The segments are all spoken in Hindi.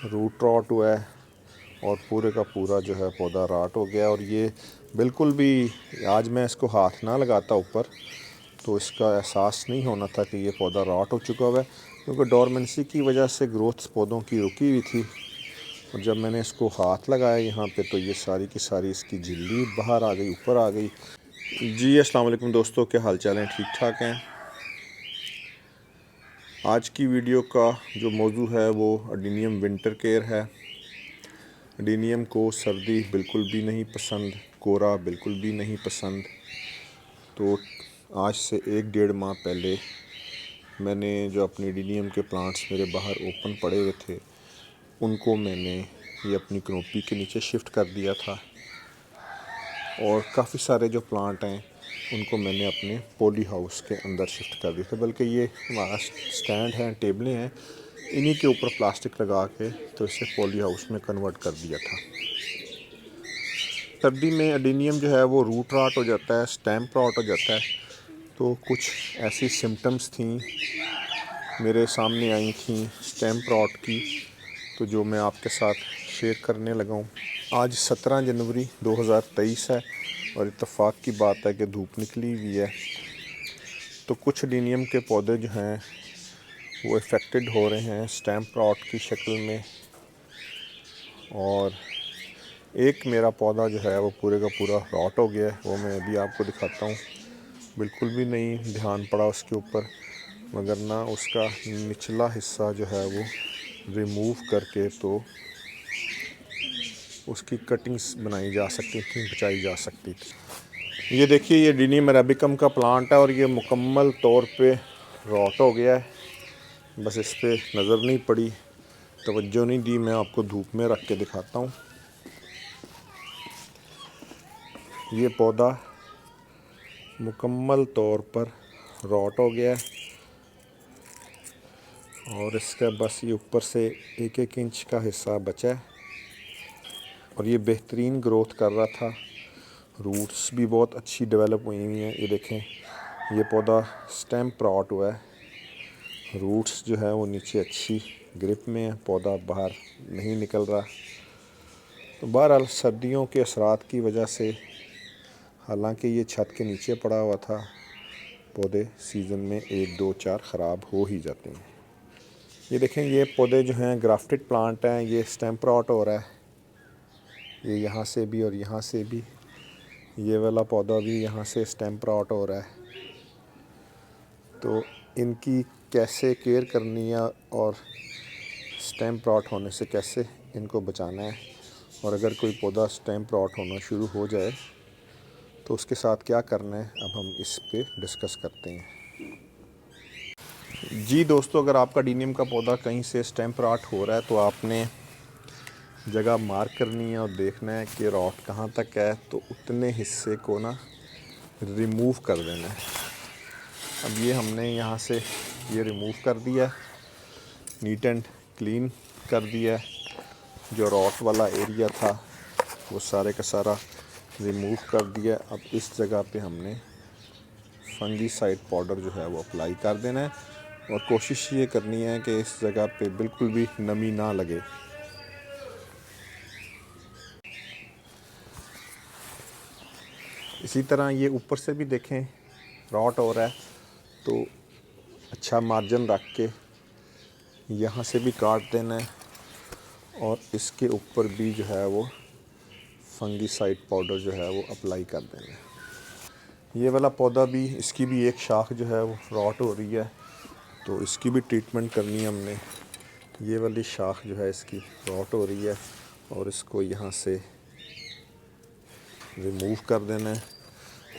रूट रॉट हुआ है और पूरे का पूरा जो है पौधा राट हो गया। और ये बिल्कुल भी, आज मैं इसको हाथ ना लगाता ऊपर तो इसका एहसास नहीं होना था कि ये पौधा राट हो चुका हुआ है, क्योंकि डोरमेंसी की वजह से ग्रोथ पौधों की रुकी हुई थी। और जब मैंने इसको हाथ लगाया यहाँ पे तो ये सारी की सारी इसकी झिल्ली बाहर आ गई, ऊपर आ गई। जी अस्सलाम वालेकुम दोस्तों, क्या हाल चाल हैं? ठीक ठाक हैं? आज की वीडियो का जो मौजू है वो अडीनियम विंटर केयर है। अडीनियम को सर्दी बिल्कुल भी नहीं पसंद, कोरा बिल्कुल भी नहीं पसंद। तो आज से 1-1.5 माह पहले मैंने जो अपने अडीनियम के प्लांट्स मेरे बाहर ओपन पड़े हुए थे उनको मैंने ये अपनी कनोपी के नीचे शिफ्ट कर दिया था। और काफ़ी सारे जो प्लांट हैं उनको मैंने अपने पॉली हाउस के अंदर शिफ्ट कर दिया था। बल्कि ये हमारा स्टैंड है, टेबलें हैं, इन्हीं के ऊपर प्लास्टिक लगा के तो इसे पॉली हाउस में कन्वर्ट कर दिया था। सर्दी में अडीनियम जो है वो रूट रॉट हो जाता है, स्टेम रॉट हो जाता है। तो कुछ ऐसी सिम्टम्स थी मेरे सामने आई थी स्टेम रॉट की, तो जो मैं आपके साथ शेयर करने लगा हूँ। आज 17 जनवरी 2023 है और इत्तेफाक की बात है कि धूप निकली हुई है। तो कुछ अडीनियम के पौधे जो हैं वो इफ़ेक्टेड हो रहे हैं स्टेम रॉट की शक्ल में। और एक मेरा पौधा जो है वो पूरे का पूरा रॉट हो गया है, वो मैं अभी आपको दिखाता हूँ। बिल्कुल भी नहीं ध्यान पड़ा उसके ऊपर, मगर ना उसका निचला हिस्सा जो है वो रिमूव करके तो उसकी कटिंग्स बनाई जा सकती थी, बचाई जा सकती थी। ये देखिए, ये अडीनियम अरेबिकम का प्लांट है और ये मुकम्मल तौर पे रॉट हो गया है। बस इस पर नज़र नहीं पड़ी, तवज्जो नहीं दी। मैं आपको धूप में रख के दिखाता हूँ। ये पौधा मुकम्मल तौर पर रॉट हो गया है और इसका बस ये ऊपर से 1-1 इंच का हिस्सा बचा है और ये बेहतरीन ग्रोथ कर रहा था। रूट्स भी बहुत अच्छी डेवलप हुई हुई हैं। ये देखें, ये पौधा स्टेम रॉट हुआ है, रूट्स जो है वो नीचे अच्छी ग्रिप में है, पौधा बाहर नहीं निकल रहा। तो बहरहाल सर्दियों के असरात की वजह से, हालांकि ये छत के नीचे पड़ा हुआ था, पौधे सीज़न में 1-2-4 ख़राब हो ही जाते हैं। ये देखें, ये पौधे जो हैं ग्राफ्टेड प्लांट हैं, ये स्टेम रॉट हो रहा है, ये यहाँ से भी और यहाँ से भी। ये वाला पौधा भी यहाँ से स्टेम रॉट हो रहा है। तो इनकी कैसे केयर करनी है और स्टेम रॉट होने से कैसे इनको बचाना है, और अगर कोई पौधा स्टेम रॉट होना शुरू हो जाए तो उसके साथ क्या करना है, अब हम इस पे डिस्कस करते हैं। जी दोस्तों, अगर आपका अडीनियम का पौधा कहीं से स्टेम रॉट हो रहा है तो आपने जगह मार्क करनी है और देखना है कि रॉट कहाँ तक है, तो उतने हिस्से को ना रिमूव कर देना है। अब ये हमने यहाँ से ये रिमूव कर दिया, नीट एंड क्लीन कर दिया। जो रॉट वाला एरिया था वो सारे का सारा रिमूव कर दिया। अब इस जगह पे हमने फंगीसाइड पाउडर जो है वो अप्लाई कर देना है और कोशिश ये करनी है कि इस जगह पे बिल्कुल भी नमी ना लगे। इसी तरह ये ऊपर से भी देखें रॉट हो रहा है, तो अच्छा मार्जिन रख के यहाँ से भी काट देना है और इसके ऊपर भी जो है वो फंगीसाइड पाउडर जो है वो अप्लाई कर देना है। ये वाला पौधा भी, इसकी भी एक शाख जो है वो रॉट हो रही है, तो इसकी भी ट्रीटमेंट करनी है हमने। ये वाली शाख जो है इसकी रॉट हो रही है और इसको यहाँ से रिमूव कर देना है।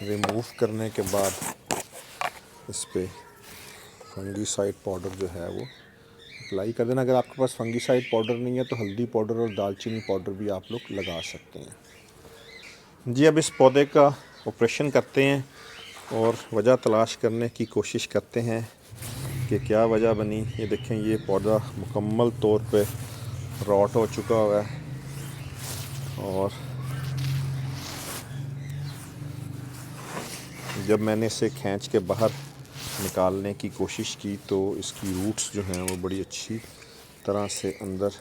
रिमूव करने के बाद इस पर फंगीसाइड पाउडर जो है वो अप्लाई कर देना। अगर आपके पास फंगीसाइड पाउडर नहीं है तो हल्दी पाउडर और दालचीनी पाउडर भी आप लोग लगा सकते हैं। जी, अब इस पौधे का ऑपरेशन करते हैं और वजह तलाश करने की कोशिश करते हैं कि क्या वजह बनी। ये देखें, ये पौधा मुकम्मल तौर पे रॉट हो चुका हुआ है और जब मैंने इसे खींच के बाहर निकालने की कोशिश की तो इसकी रूट्स जो हैं वो बड़ी अच्छी तरह से अंदर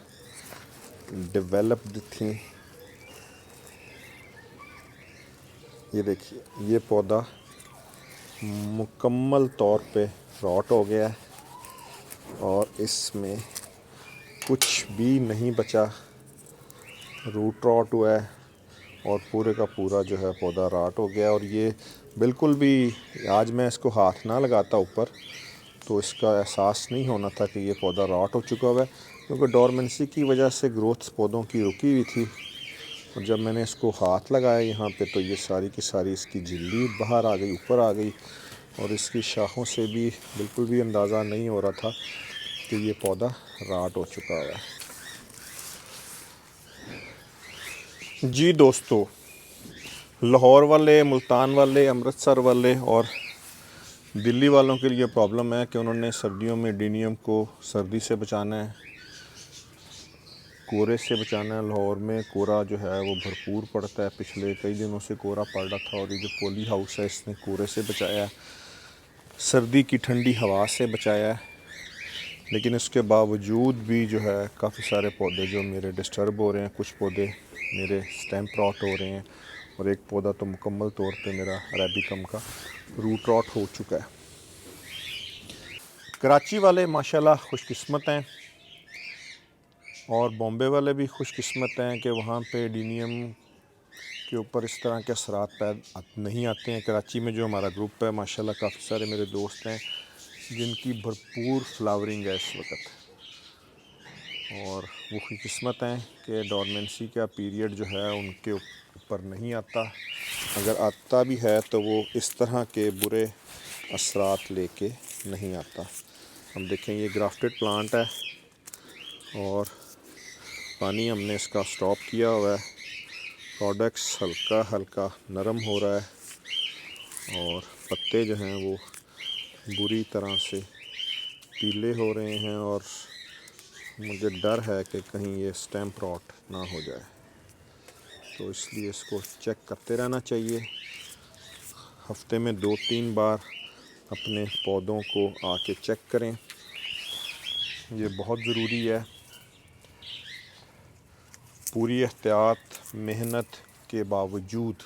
डेवलप्ड थी। ये देखिए, ये पौधा मुकम्मल तौर पे रॉट हो गया है और इसमें कुछ भी नहीं बचा, रूट रॉट हुआ है और पूरे का पूरा जो है पौधा रॉट हो गया। और ये बिल्कुल भी, आज मैं इसको हाथ ना लगाता ऊपर तो इसका एहसास नहीं होना था कि ये पौधा रॉट हो चुका हुआ है, क्योंकि डोरमेंसी की वजह से ग्रोथ पौधों की रुकी हुई थी। और जब मैंने इसको हाथ लगाया यहाँ पे तो ये सारी की सारी इसकी झिल्ली बाहर आ गई, ऊपर आ गई। और इसकी शाखों से भी बिल्कुल भी अंदाज़ा नहीं हो रहा था कि ये पौधा रॉट हो चुका हुआ है। जी दोस्तों, लाहौर वाले, मुल्तान वाले, अमृतसर वाले और दिल्ली वालों के लिए प्रॉब्लम है कि उन्होंने सर्दियों में एडेनियम को सर्दी से बचाना है, कोहरे से बचाना है। लाहौर में कोहरा जो है वो भरपूर पड़ता है, पिछले कई दिनों से कोहरा पड़ रहा था और ये जो पॉली हाउस है इसने कोहरे से बचाया है, सर्दी की ठंडी हवा से बचाया है। लेकिन इसके बावजूद भी जो है काफ़ी सारे पौधे जो मेरे डिस्टर्ब हो रहे हैं, कुछ पौधे मेरे स्टेम रॉट हो रहे हैं और एक पौधा तो मुकम्मल तौर पे मेरा अरेबिकम का रूट रॉट हो चुका है। कराची वाले माशाल्लाह खुशकिस्मत हैं और बॉम्बे वाले भी खुशकिस्मत हैं कि वहाँ पे एडेनियम के ऊपर इस तरह के असरात नहीं आते हैं। कराची में जो हमारा ग्रुप है माशाल्लाह काफ़ी सारे मेरे दोस्त हैं जिनकी भरपूर फ्लावरिंग है इस वक्त, और वो खुशकिस्मत हैं कि डोरमेंसी का पीरियड जो है उनके ऊपर नहीं आता। अगर आता भी है तो वो इस तरह के बुरे असरात लेके नहीं आता। हम देखें, ये ग्राफ्टेड प्लांट है और पानी हमने इसका स्टॉप किया हुआ है, प्रोडक्ट्स हल्का हल्का नरम हो रहा है और पत्ते जो हैं वो बुरी तरह से पीले हो रहे हैं और मुझे डर है कि कहीं ये स्टेम रॉट ना हो जाए, तो इसलिए इसको चेक करते रहना चाहिए। हफ्ते में 2-3 बार अपने पौधों को आके चेक करें, ये बहुत ज़रूरी है। पूरी एहतियात मेहनत के बावजूद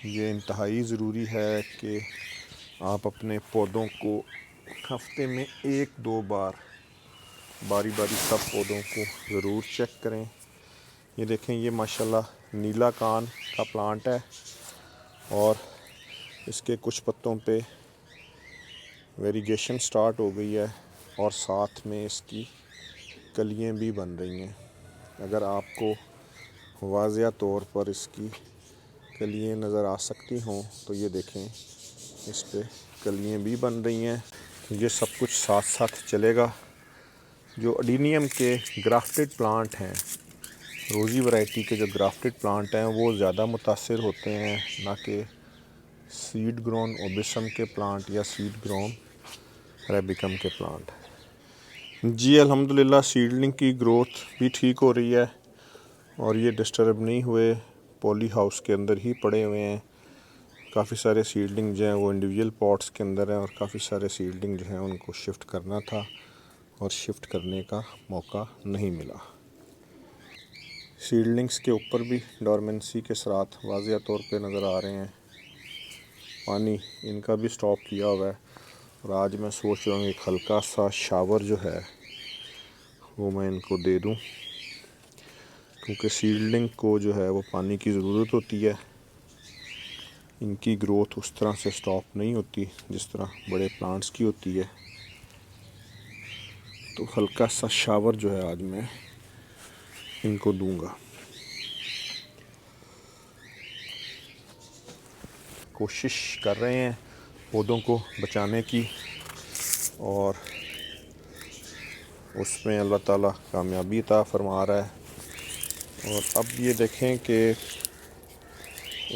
ये इंतहाई ज़रूरी है कि आप अपने पौधों को हफ्ते में 1-2 बार बारी बारी सब पौधों को ज़रूर चेक करें। ये देखें, ये माशाल्लाह नीला कान का प्लांट है और इसके कुछ पत्तों पे वेरिगेशन स्टार्ट हो गई है और साथ में इसकी कलियां भी बन रही हैं। अगर आपको वाज़िया तौर पर इसकी कलियां नज़र आ सकती हों तो ये देखें, इस पे कलियां भी बन रही हैं। ये सब कुछ साथ साथ चलेगा। जो एडेनियम के ग्राफ्टेड प्लांट हैं, रोज़ी वैरायटी के जो ग्राफ्टेड प्लांट हैं वो ज़्यादा मुतासिर होते हैं, ना कि सीड ग्रोन ओबिसम के प्लांट या सीड ग्रोन अरेबिकम के प्लांट। जी अल्हम्दुलिल्लाह, सीडलिंग की ग्रोथ भी ठीक हो रही है और ये डिस्टर्ब नहीं हुए, पॉली हाउस के अंदर ही पड़े हुए हैं। काफ़ी सारे सीडलिंग जो हैं वो इंडिविजुअल पॉट्स के अंदर हैं और काफ़ी सारे सीडलिंग जो हैं उनको शिफ्ट करना था और शिफ्ट करने का मौका नहीं मिला। सीडलिंग्स के ऊपर भी डोरमेंसी के असरात वाज़िया तौर पे नज़र आ रहे हैं। पानी इनका भी स्टॉप किया हुआ है और आज मैं सोच रहा हूँ एक हल्का सा शावर जो है वो मैं इनको दे दूँ, क्योंकि सीडलिंग को जो है वो पानी की ज़रूरत होती है। इनकी ग्रोथ उस तरह से स्टॉप नहीं होती जिस तरह बड़े प्लांट्स की होती है। तो हल्का सा शावर जो है आज मैं इनको दूंगा। कोशिश कर रहे हैं पौधों को बचाने की और उसमें अल्लाह ताला कामयाबी अता फरमा रहा है। और अब ये देखें कि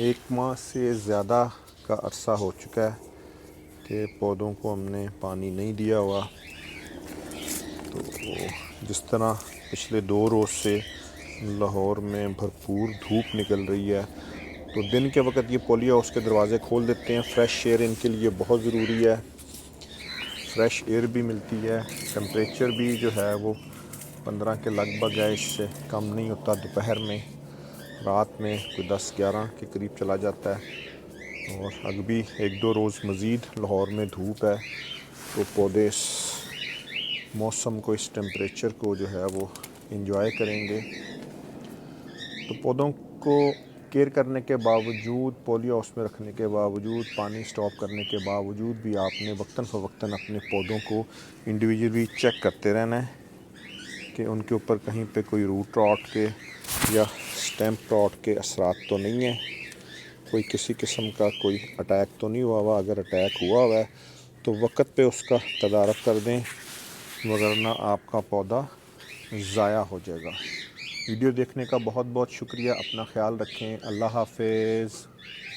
1 माह से ज़्यादा का अरसा हो चुका है कि पौधों को हमने पानी नहीं दिया हुआ। तो जिस तरह पिछले 2 रोज़ से लाहौर में भरपूर धूप निकल रही है, तो दिन के वक्त ये पॉली हाउस के दरवाज़े खोल देते हैं। फ्रेश एयर इनके लिए बहुत ज़रूरी है, फ्रेश एयर भी मिलती है, टेम्परेचर भी जो है वो 15 के लगभग है, इससे कम नहीं होता। दोपहर में, रात में कोई 10-11 के करीब चला जाता है। और अभी 1-2 रोज़ मज़ीद लाहौर में धूप है, तो पौधे इस मौसम को, इस टेम्परेचर को जो है वो इंजॉय करेंगे। तो पौधों को केयर करने के बावजूद, पोलियो हाउस में रखने के बावजूद, पानी स्टॉप करने के बावजूद भी आपने वक्तन फ़वक्तन अपने पौधों को इंडिविजुअली चेक करते रहना है कि उनके ऊपर कहीं पे कोई रूट रॉट के या स्टेम रॉट के असरात तो नहीं है, कोई किसी किस्म का कोई अटैक तो नहीं हुआ हुआ। अगर अटैक हुआ हुआ है तो वक्त पे उसका तदारक कर दें, वगरना आपका पौधा ज़ाया हो जाएगा। वीडियो देखने का बहुत बहुत शुक्रिया। अपना ख्याल रखें। अल्लाह हाफ़िज़।